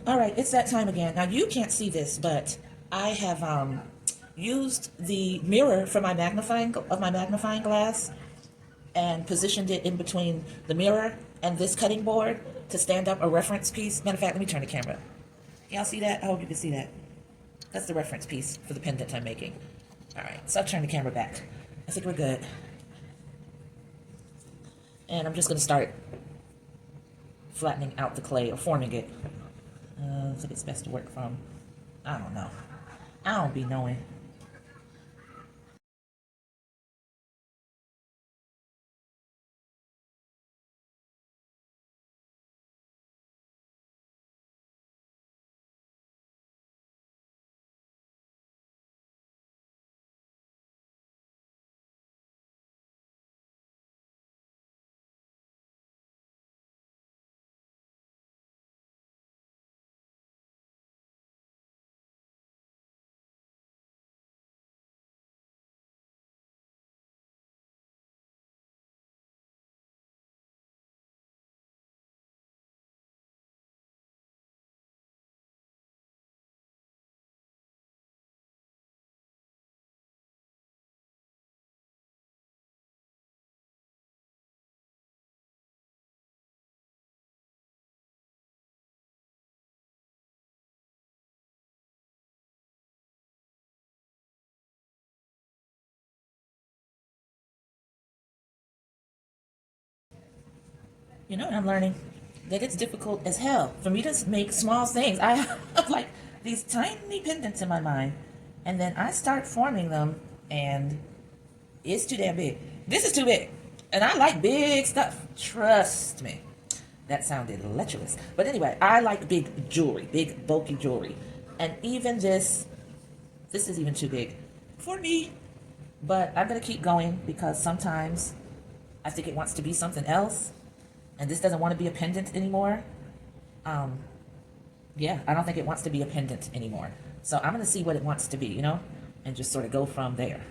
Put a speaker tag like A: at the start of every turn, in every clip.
A: All right, it's that time again. Now you can't see this, but I have used the mirror for my magnifying glass and positioned it in between the mirror and this cutting board to stand up a reference piece. Matter of fact, let me turn the camera. Y'all see that? I hope you can see that. That's the reference piece for the pendant I'm making. All right, so I'll turn the camera back. I think we're good. And I'm just gonna start flattening out the clay or forming it. I think it's best to work from, I don't know. I don't be knowing. You know what I'm learning? That it's difficult as hell for me to make small things. I have like these tiny pendants in my mind, and then I start forming them, and it's too damn big. This is too big, and I like big stuff. Trust me. That sounded lecherous. But anyway, I like big jewelry, big bulky jewelry. And even this is even too big for me. But I'm gonna keep going because sometimes I think it wants to be something else. And this doesn't want to be a pendant anymore. Yeah, I don't think it wants to be a pendant anymore. So I'm gonna see what it wants to be, you know, and just sort of go from there.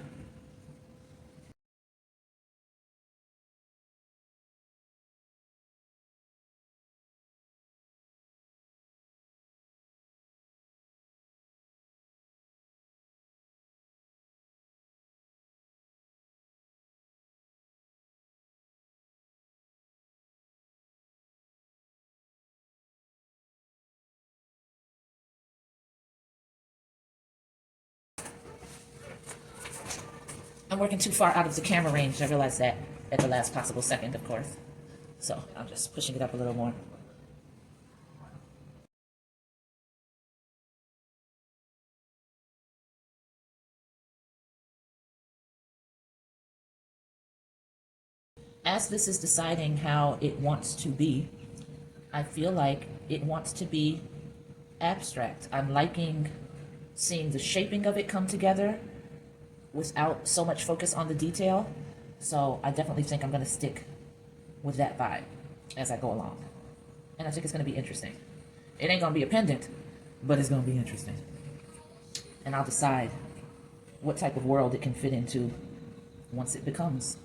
A: I'm working too far out of the camera range. I realized that at the last possible second, of course. So I'm just pushing it up a little more. As this is deciding how it wants to be, I feel like it wants to be abstract. I'm liking seeing the shaping of it come together without so much focus on the detail. So I definitely think I'm going to stick with that vibe as I go along. And I think it's going to be interesting. It ain't going to be a pendant, but it's going to be interesting. And I'll decide what type of world it can fit into once it becomes.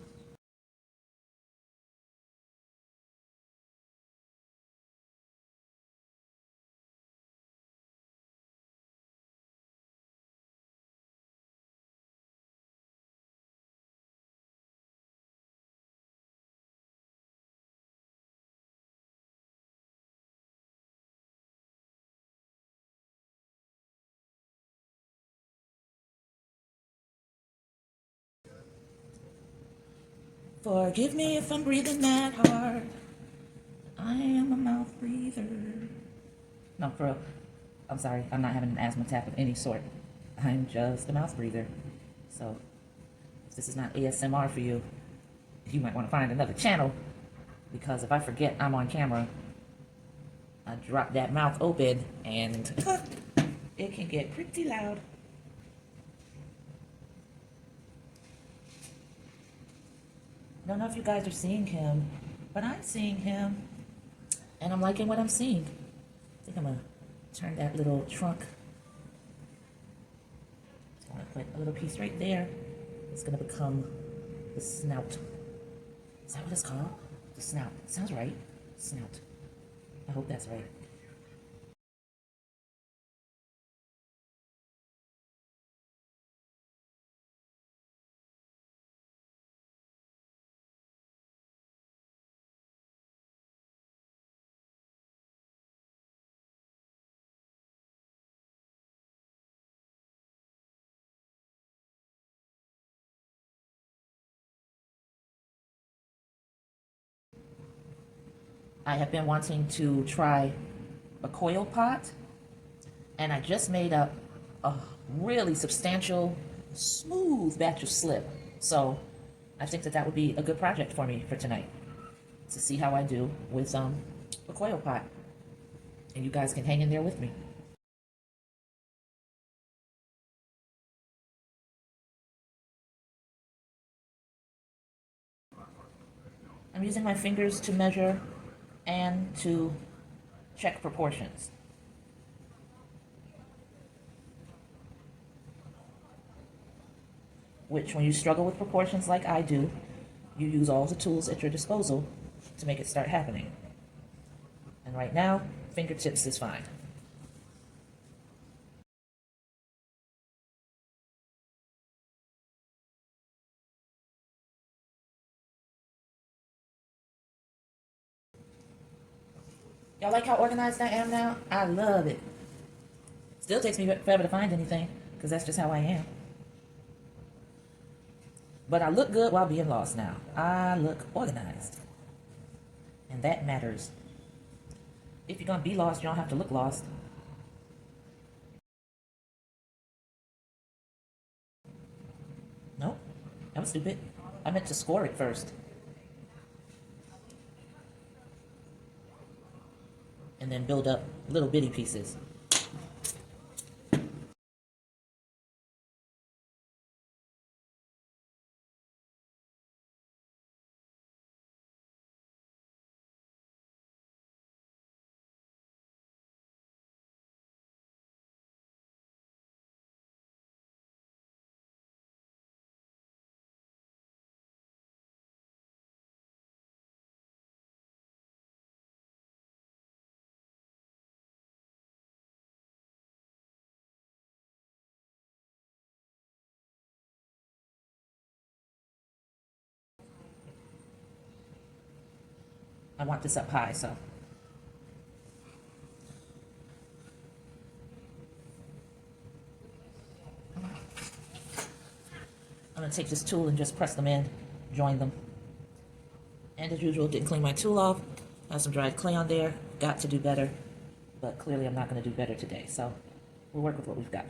A: Forgive me if I'm breathing that hard. I am a mouth breather. No, for real. I'm sorry. I'm not having an asthma attack of any sort. I'm just a mouth breather. So, if this is not ASMR for you, you might want to find another channel. Because if I forget I'm on camera, I drop that mouth open and it can get pretty loud. I don't know if you guys are seeing him, but I'm seeing him. And I'm liking what I'm seeing. I think I'm going to turn that little trunk. I'm going to put a little piece right there. It's going to become the snout. Is that what it's called? The snout. Sounds right. Snout. I hope that's right. I have been wanting to try a coil pot, and I just made up a really substantial, smooth batch of slip. So I think that that would be a good project for me for tonight, to see how I do with a coil pot. And you guys can hang in there with me. I'm using my fingers to measure and to check proportions. Which, when you struggle with proportions like I do, you use all the tools at your disposal to make it start happening. And right now, fingertips is fine. Y'all like how organized I am now? I love it. Still takes me forever to find anything, because that's just how I am. But I look good while being lost now. I look organized. And that matters. If you're gonna be lost, you don't have to look lost. Nope, that was stupid. I meant to score it first. And then build up little bitty pieces. I want this up high, so. I'm gonna take this tool and just press them in, join them. And as usual, didn't clean my tool off. Have some dried clay on there. Got to do better, but clearly I'm not gonna do better today. So we'll work with what we've got.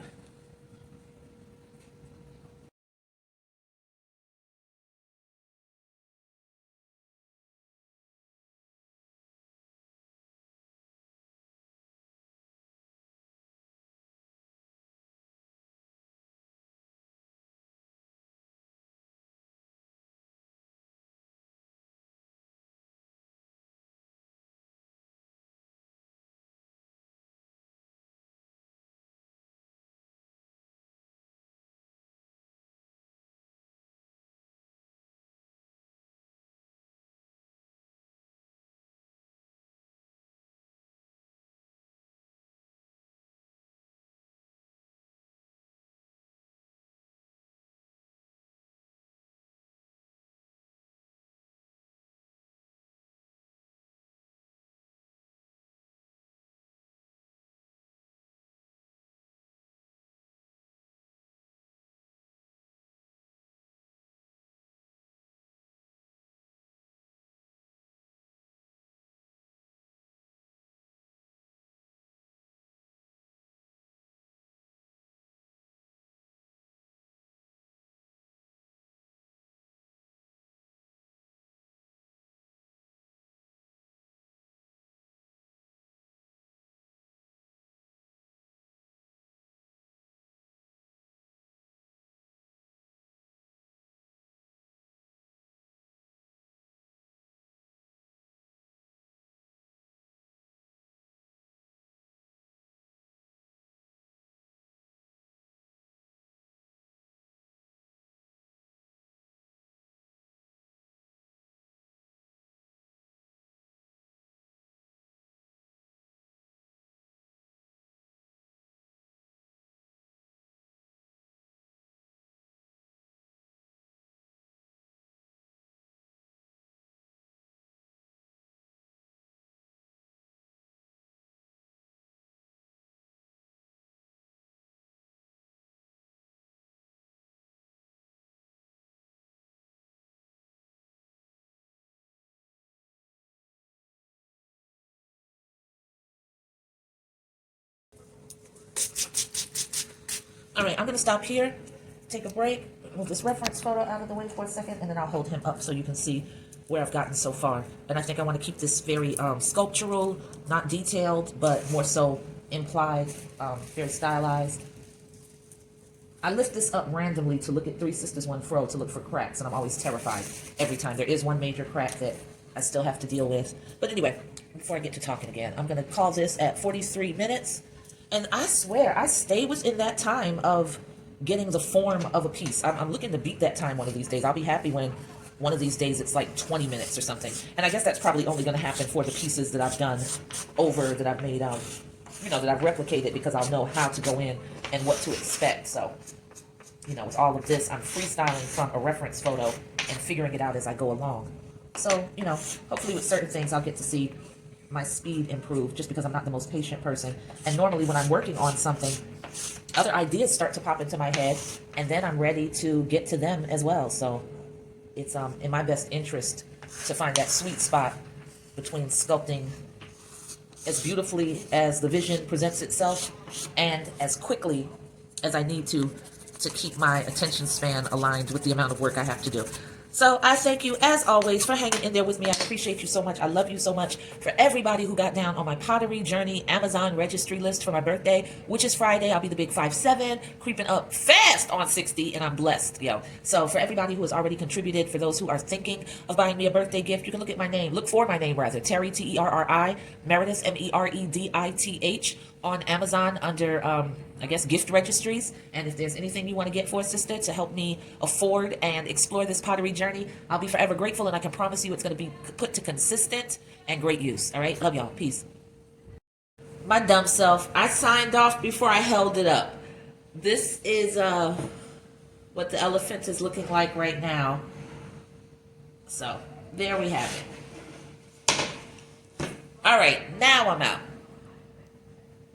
A: All right, I'm going to stop here, take a break, move this reference photo out of the way for a second, and then I'll hold him up so you can see where I've gotten so far. And I think I want to keep this very sculptural, not detailed, but more so implied, very stylized. I lift this up randomly to look at Three Sisters, One Fro to look for cracks, and I'm always terrified every time. There is one major crack that I still have to deal with. But anyway, before I get to talking again, I'm going to call this at 43 minutes. And I swear, I stay within that time of getting the form of a piece. I'm looking to beat that time one of these days. I'll be happy when one of these days it's like 20 minutes or something. And I guess that's probably only going to happen for the pieces that I've done over, that I've made, that I've replicated, because I'll know how to go in and what to expect. So, with all of this, I'm freestyling from a reference photo and figuring it out as I go along. So, hopefully with certain things I'll get to see my speed improve, just because I'm not the most patient person. And normally when I'm working on something, other ideas start to pop into my head, and then I'm ready to get to them as well. So it's in my best interest to find that sweet spot between sculpting as beautifully as the vision presents itself and as quickly as I need to keep my attention span aligned with the amount of work I have to do. So I thank you, as always, for hanging in there with me. I appreciate you so much. I love you so much. For everybody who got down on my Pottery Journey Amazon registry list for my birthday, which is Friday, I'll be the big 5'7", creeping up fast on 60, and I'm blessed, yo. So for everybody who has already contributed, for those who are thinking of buying me a birthday gift, you can look for my name, Terry, Terri, Meredith, Meredith, on Amazon under, I guess, gift registries. And if there's anything you want to get for a sister to help me afford and explore this pottery journey, I'll be forever grateful, and I can promise you it's going to be put to consistent and great use. All right? Love y'all. Peace. My dumb self. I signed off before I held it up. This is what the elephant is looking like right now. So, there we have it. All right, now I'm out.